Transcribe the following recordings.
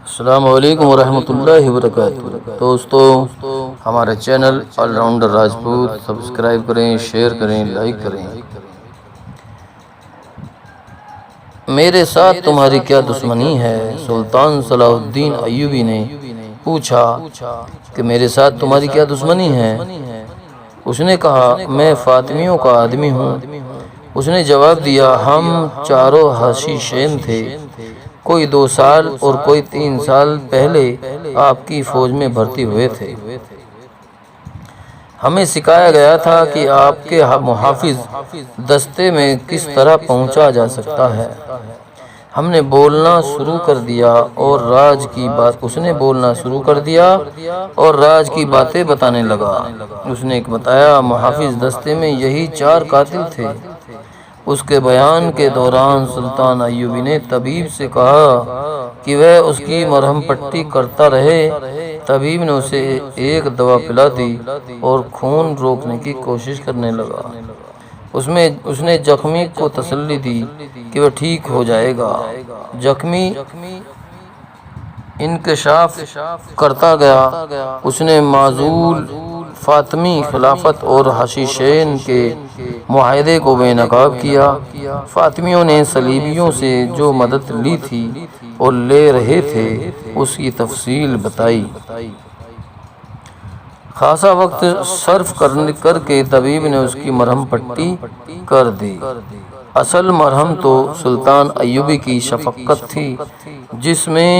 السلام علیکم ورحمۃ اللہ وبرکاتہ۔ دوستو، ہمارے channel all rounder Rajput subscribe کریں، شیئر کریں، لائک کریں۔ میرے ساتھ تمہاری کیا دشمنی ہے؟ سلطان صلاح الدین ایوبی نے پوچھا کہ میرے ساتھ تمہاری کیا دشمنی ہے؟ اس نے کہا، میں فاطمیوں کا آدمی ہوں۔ اس نے جواب دیا، ہم چاروں حشیشین تھے، کوئی 2 سال اور کوئی 3 سال پہلے آپ کی فوج میں بھرتی ہوئے تھے۔ ہمیں سکھایا گیا تھا کہ آپ کے محافظ دستے میں کس طرح پہنچا جا سکتا ہے۔ ہم نے بولنا شروع کر دیا اور اس نے بولنا شروع کر دیا اور راج کی باتیں بتانے لگا۔ اس نے بتایا، محافظ دستے میں یہی 4 قاتل تھے۔ اس کے بیان کے دوران سلطان ایوبی نے طبیب سے کہا کہ وہ اس کی مرہم پٹی کرتا رہے۔ طبیب نے اسے ایک دوا پلا دی اور خون روکنے کی کوشش کرنے لگا۔ اس نے زخمی کو تسلی دی کہ وہ ٹھیک ہو جائے گا۔ زخمی انکشاف کرتا گیا۔ اس نے معزول فاطمی خلافت اور حشیشین کے معاہدے کو بے نقاب کیا۔ فاطمیوں نے صلیبیوں سے جو مدد لی تھی اور لے رہے تھے، اس کی تفصیل بتائی۔ خاصا وقت صرف کر کے طبیب نے اس کی مرہم پٹی کر دی۔ اصل مرہم تو سلطان ایوبی کی شفقت تھی، جس میں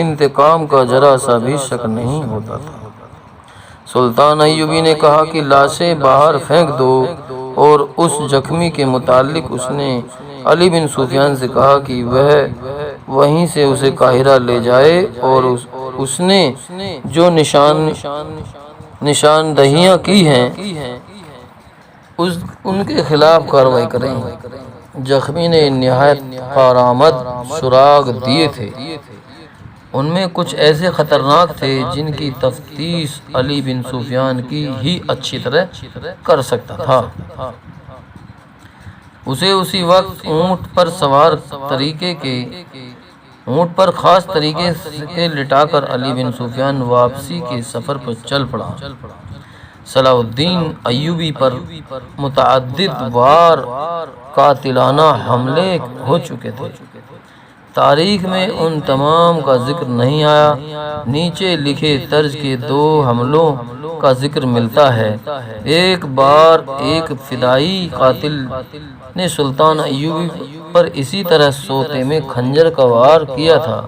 انتقام کا ذرا سا بھی شک نہیں ہوتا تھا۔ سلطان ایوبی نے کہا کہ لاشیں باہر پھینک دو، اور اس زخمی کے متعلق اس نے علی بن سفیان سے کہا کہ وہ وہیں سے اسے قاہرہ لے جائے اور اس نے جو نشاندہیاں کی ہیں ان کے خلاف کارروائی کریں۔ زخمی نے نہایت کارآمد سراغ دیے تھے۔ ان میں کچھ ایسے خطرناک تھے جن کی تفتیش علی بن سفیان کی ہی اچھی طرح کر سکتا تھا۔ اسے اسی وقت اونٹ پر خاص طریقے سے لٹا کر علی بن سفیان واپسی کے سفر پر چل پڑا۔ صلاح الدین ایوبی پر متعدد بار قاتلانہ حملے ہو چکے تھے۔ تاریخ میں ان تمام کا ذکر نہیں آیا۔ نیچے لکھے طرز کے 2 حملوں کا ذکر ملتا ہے۔ ایک بار ایک فدائی قاتل نے سلطان ایوبی پر اسی طرح سوتے میں خنجر کا وار کیا تھا۔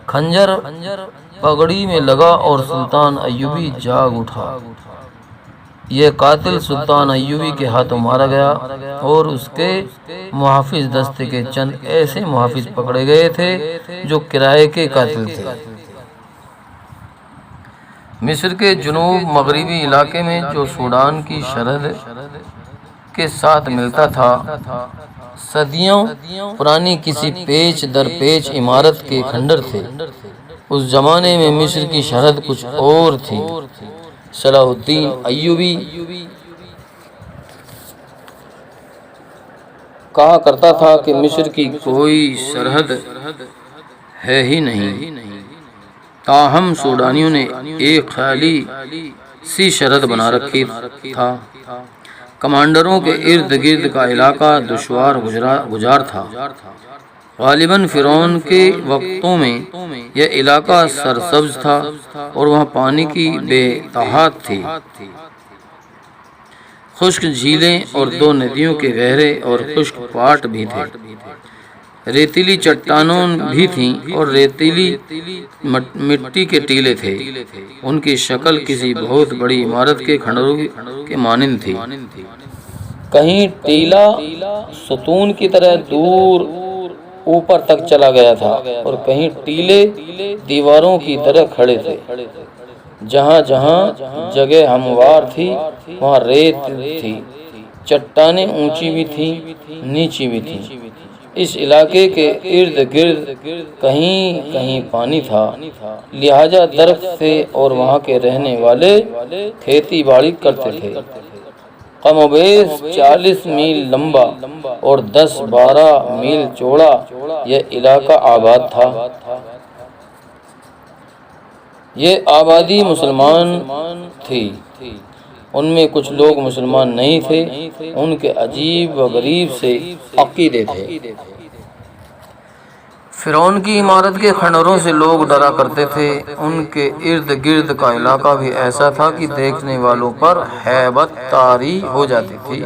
خنجر پگڑی میں لگا اور سلطان ایوبی جاگ اٹھا۔ یہ قاتل سلطان ایوبی کے ہاتھوں مارا گیا اور اس کے محافظ دستے کے چند ایسے محافظ پکڑے گئے تھے جو کرائے کے قاتل تھے۔ مصر کے جنوب مغربی علاقے میں جو سوڈان کی سرحد کے ساتھ ملتا تھا، صدیوں پرانی کسی پیچ در پیچ عمارت کے کھنڈر تھے۔ اس زمانے میں مصر کی سرحد کچھ اور تھی۔ صلاح الدین ایوبی کہا کرتا تھا کہ مصر کی کوئی سرحد ہے ہی نہیں، تاہم سوڈانیوں نے ایک خیالی سی سرحد بنا رکھی تھا۔ کمانڈروں کے ارد گرد کا علاقہ دشوار گزار تھا۔ غالباً فرعون کے وقتوں میں یہ علاقہ سرسبز تھا اور وہاں پانی کی بے تحاد تھی۔ خشک جھیلیں اور 2 ندیوں کے گہرے اور خشک پاٹ بھی تھے۔ ریتیلی چٹانوں بھی تھیں اور ریتیلی مٹی کے ٹیلے تھے۔ ان کی شکل کسی بہت بڑی عمارت کے کھنڈروں کے مانند تھی۔ کہیں ٹیلہ ستون کی طرح دور اوپر تک چلا گیا تھا اور کہیں ٹیلے دیواروں کی طرح کھڑے تھے۔ جہاں جہاں جگہ ہموار تھی وہاں ریت تھی۔ چٹانیں اونچی بھی تھیں، نیچی بھی تھیں۔ اس علاقے کے ارد گرد کہیں کہیں پانی تھا، لہٰذا درخت تھے اور وہاں کے رہنے والے کھیتی باڑی کرتے تھے۔ کم و بیش 40 میل لمبا اور 10-12 میل چوڑا یہ علاقہ آباد تھا۔ یہ آبادی مسلمان تھی، ان میں کچھ لوگ مسلمان نہیں تھے، ان کے عجیب و غریب سے عقیدے تھے۔ فرعون کی عمارت کے کھنڈروں سے لوگ ڈرا کرتے تھے، ان کے ارد گرد کا علاقہ بھی ایسا تھا کہ دیکھنے والوں پر ہیبت طاری ہو جاتی تھی،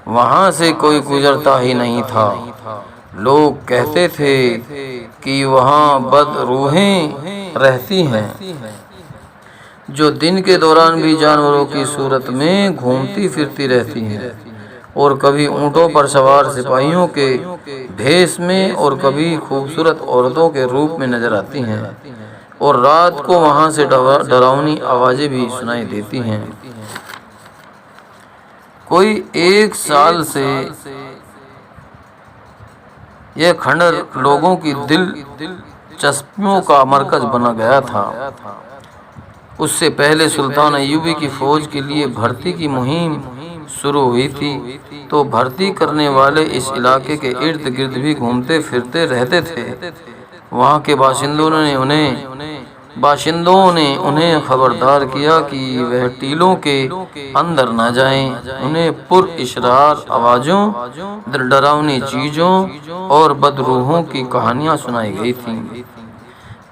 وہاں سے کوئی گزرتا ہی نہیں تھا۔ لوگ کہتے تھے کہ وہاں بد روحیں رہتی ہیں جو دن کے دوران بھی جانوروں کی صورت میں گھومتی پھرتی رہتی ہیں، اور کبھی اونٹوں پر سوار سپاہیوں کے بھیس میں اور کبھی خوبصورت عورتوں کے روپ میں نظر آتی ہیں، اور رات کو وہاں سے ڈراؤنی آوازیں بھی سنائی دیتی ہیں۔ کوئی 1 سال سے یہ کھنڈر لوگوں کی دلچسپیوں کا مرکز بنا گیا تھا۔ اس سے پہلے سلطان ایوبی کی فوج کے لیے بھرتی کی مہم شروع ہوئی تھی، تو بھرتی کرنے والے اس علاقے کے ارد گرد بھی گھومتے پھرتے رہتے تھے۔ وہاں کے باشندوں نے انہیں خبردار کیا کہ وہ ٹیلوں کے اندر نہ جائیں۔ انہیں پر اشرار آوازوں، ڈراؤنی چیزوں اور بدروحوں کی کہانیاں سنائی گئی تھیں۔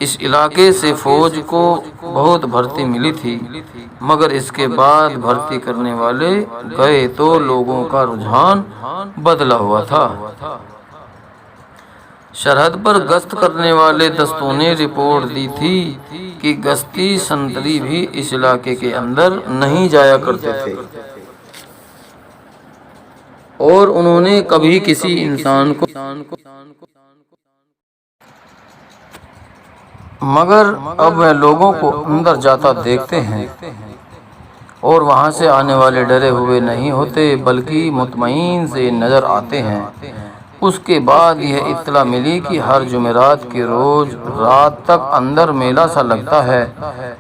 اس علاقے سے فوج کو بہت بھرتی ملی تھی، مگر اس کے بعد بھرتی کرنے والے گئے تو لوگوں کا رجحان بدلا ہوا تھا۔ سرحد پر گشت کرنے والے دستوں نے رپورٹ دی تھی کہ گشتی سنتری بھی اس علاقے کے اندر نہیں جایا کرتے تھے، اور انہوں نے کبھی کسی انسان کو مگر اب وہ لوگوں کو اندر جاتا دیکھتے ہیں، اور وہاں سے آنے والے ڈرے ہوئے نہیں ہوتے بلکہ مطمئن سے نظر آتے ہیں۔ اس کے بعد یہ اطلاع ملی کہ ہر جمعرات کے روز رات تک اندر میلہ سا لگتا ہے،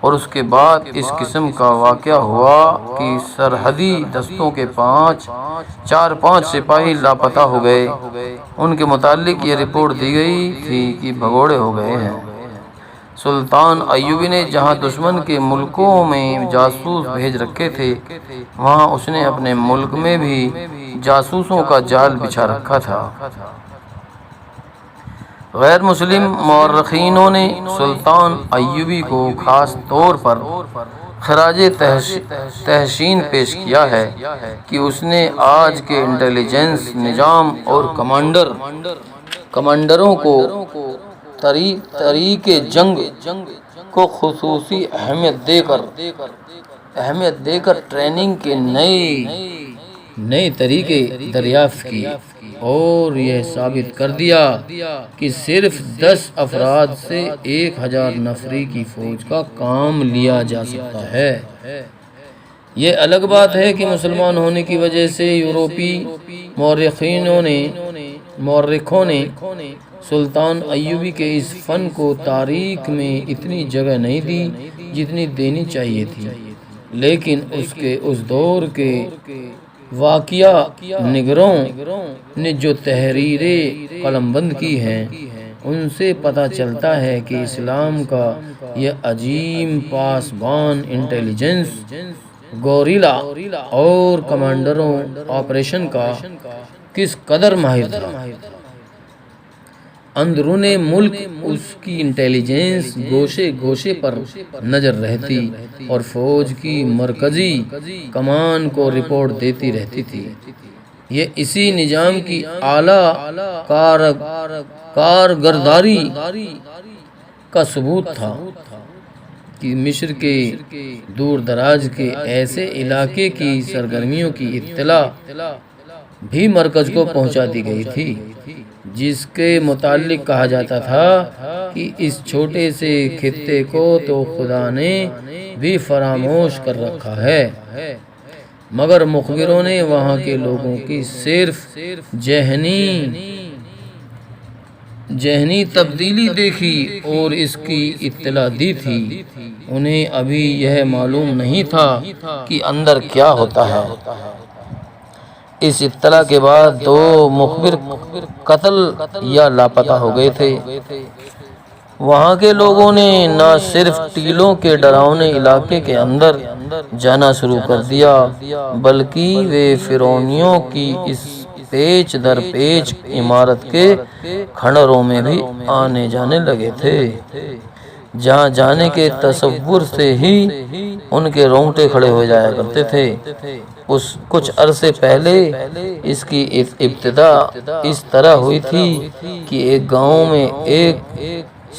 اور اس کے بعد اس قسم کا واقعہ ہوا کہ سرحدی دستوں کے 4-5 سپاہی لاپتہ ہو گئے۔ ان کے متعلق یہ رپورٹ دی گئی تھی کہ بھگوڑے ہو گئے ہیں۔ سلطان ایوبی نے جہاں دشمن کے ملکوں میں جاسوس بھیج رکھے تھے، وہاں اس نے اپنے ملک میں بھی جاسوسوں کا جال بچھا رکھا تھا۔ غیر مسلم مورخینوں نے سلطان ایوبی کو خاص طور پر خراج تحسین پیش کیا ہے کہ اس نے آج کے انٹیلیجنس نظام اور کمانڈروں کو طریق جنگ کو خصوصی اہمیت دے کر ٹریننگ کے نئے طریقے دریافت کیے، اور یہ ثابت کر دیا کہ صرف 10 افراد سے 1000 نفری کی فوج کا کام لیا جا سکتا ہے۔ یہ الگ بات ہے کہ مسلمان ہونے کی وجہ سے یورپی مورخوں نے سلطان ایوبی کے اس فن کو تاریخ میں اتنی جگہ نہیں دی جتنی دینی چاہیے تھی، لیکن اس دور کے واقعہ نگاروں نے جو تحریریں قلم بند کی ہیں، ان سے پتہ چلتا ہے کہ اسلام کا یہ عظیم پاسبان انٹیلیجنس، گوریلا اور کمانڈروں آپریشن کا کس قدر ماہر تھا۔ اندرون ملک اس کی انٹیلیجنس گوشے گوشے پر نظر رہتی اور فوج کی مرکزی کمان کو رپورٹ دیتی رہتی تھی۔ یہ اسی نظام کی اعلیٰ کارکردگی کا ثبوت تھا کہ مصر کے دور دراز کے ایسے علاقے کی سرگرمیوں کی اطلاع بھی مرکز کو پہنچا دی گئی تھی، جس کے متعلق کہا جاتا تھا کہ اس چھوٹے سے خطے کو تو خدا نے بھی فراموش کر رکھا ہے، مگر مخبروں نے وہاں کے لوگوں کی صرف ذہنی تبدیلی دیکھی اور اس کی اطلاع دی تھی۔ انہیں ابھی یہ معلوم نہیں تھا کہ اندر کیا ہوتا ہے۔ اس اطلاع کے بعد 2 مخبر قتل یا لاپتہ ہو گئے تھے۔ وہاں کے لوگوں نے نہ صرف ٹیلوں کے ڈراؤنے علاقے کے اندر جانا شروع کر دیا بلکہ وہ فرعونیوں کی اس پیچ در پیچ عمارت کے کھنڈروں میں بھی آنے جانے لگے تھے، جہاں جانے کے تصور سے ہی ان کے رونگٹے کھڑے ہو جایا کرتے تھے۔ کچھ عرصے پہلے اس کی ابتدا اس طرح ہوئی تھی کہ ایک گاؤں میں ایک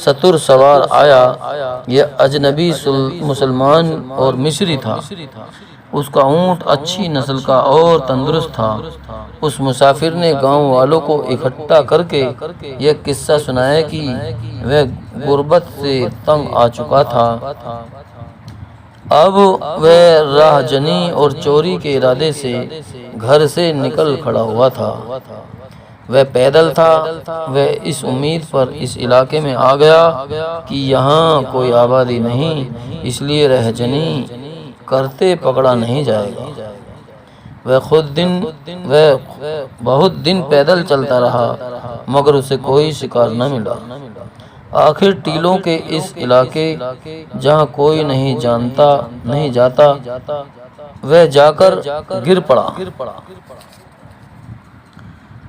ستر سوار آیا۔ یہ اجنبی مسلمان اور مصری تھا۔ اس کا اونٹ اچھی نسل کا اور تندرست تھا۔ اس مسافر نے گاؤں والوں کو اکٹھا کر کے یہ قصہ سنایا کہ وہ غربت سے تنگ آ چکا تھا، اب وہ راہ جنی اور چوری کے ارادے سے گھر سے نکل کھڑا ہوا تھا۔ وہ پیدل تھا۔ وہ اس امید پر اس علاقے میں آ گیا کہ یہاں کوئی آبادی نہیں، اس لیے راہ جنی کرتے پکڑا نہیں جائے گا۔ وہ بہت دن پیدل چلتا رہا مگر اسے کوئی شکار نہ ملا۔ آخر ٹیلوں کے اس علاقے جہاں کوئی نہیں جاتا وہ جا کر گر پڑا۔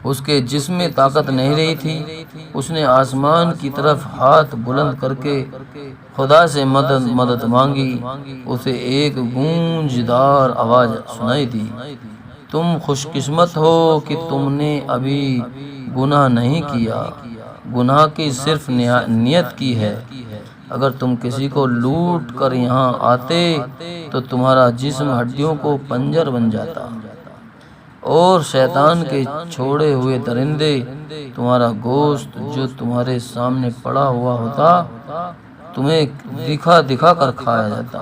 اس کے جسم میں طاقت نہیں رہی تھی۔ اس نے آسمان کی طرف ہاتھ بلند کر کے خدا سے مدد مانگی۔ اسے ایک گونجدار آواز سنائی دی، تم خوش قسمت ہو کہ تم نے ابھی گناہ نہیں کیا، گناہ کی صرف نیت کی ہے۔ اگر تم کسی کو لوٹ کر یہاں آتے تو تمہارا جسم ہڈیوں کو پنجر بن جاتا اور شیطان کے چھوڑے ہوئے درندے تمہارا گوشت جو تمہارے سامنے پڑا ہوا ہوتا تمہیں دکھا دکھا کر کھایا جاتا۔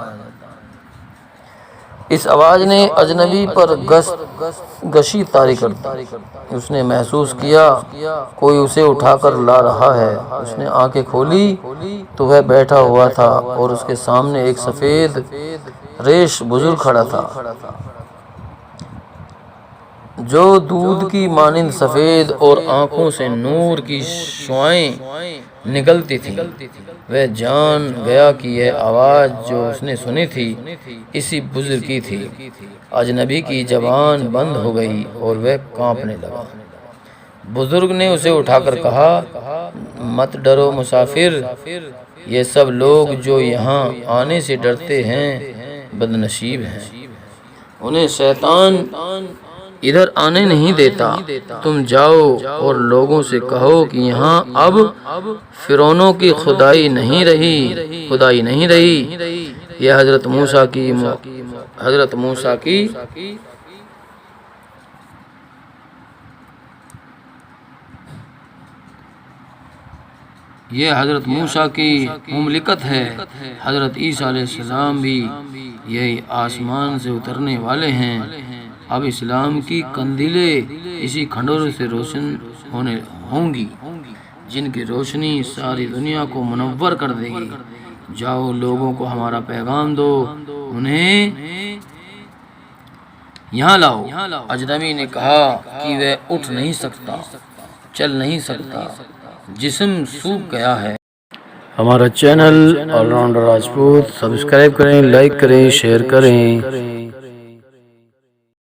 اس آواز نے اجنبی پر گشی طاری کر دی۔ اس نے محسوس کیا کوئی اسے اٹھا کر لا رہا ہے۔ اس نے آنکھیں کھولی تو وہ بیٹھا ہوا تھا اور اس کے سامنے ایک سفید ریش بزرگ کھڑا تھا جو دودھ کی مانند سفید اور آنکھوں سے نور کی شعاعیں نکلتی تھیں۔ وہ جان گیا کہ یہ آواز جو اس نے سنی تھی اسی بزرگ کی تھی۔ اجنبی کی زبان بند ہو گئی اور وہ کانپنے لگا۔ بزرگ نے اسے اٹھا کر کہا، مت ڈرو مسافر، یہ سب لوگ جو یہاں آنے سے ڈرتے ہیں بد نصیب ہیں، انہیں شیطان ادھر آنے نہیں دیتا۔ تم جاؤ اور لوگوں سے کہو کہ یہاں اب فرعونوں کی خدائی نہیں رہی۔ یہ حضرت موسیٰ کی مملکت ہے۔ حضرت عیسیٰ علیہ السلام بھی یہی آسمان سے اترنے والے ہیں۔ اب اسلام کی قندیلیں اسی کھنڈروں سے روشن ہوں گی جن کی روشنی ساری دنیا کو منور کر دے گی۔ جاؤ لوگوں کو ہمارا پیغام دو، انہیں یہاں لاؤ۔ اجنبی نے کہا کہ وہ اٹھ نہیں سکتا، چل نہیں سکتا، جسم سوکھ گیا ہے۔ ہمارا channel all rounder Rajput subscribe کریں، لائک کریں، شیئر کریں۔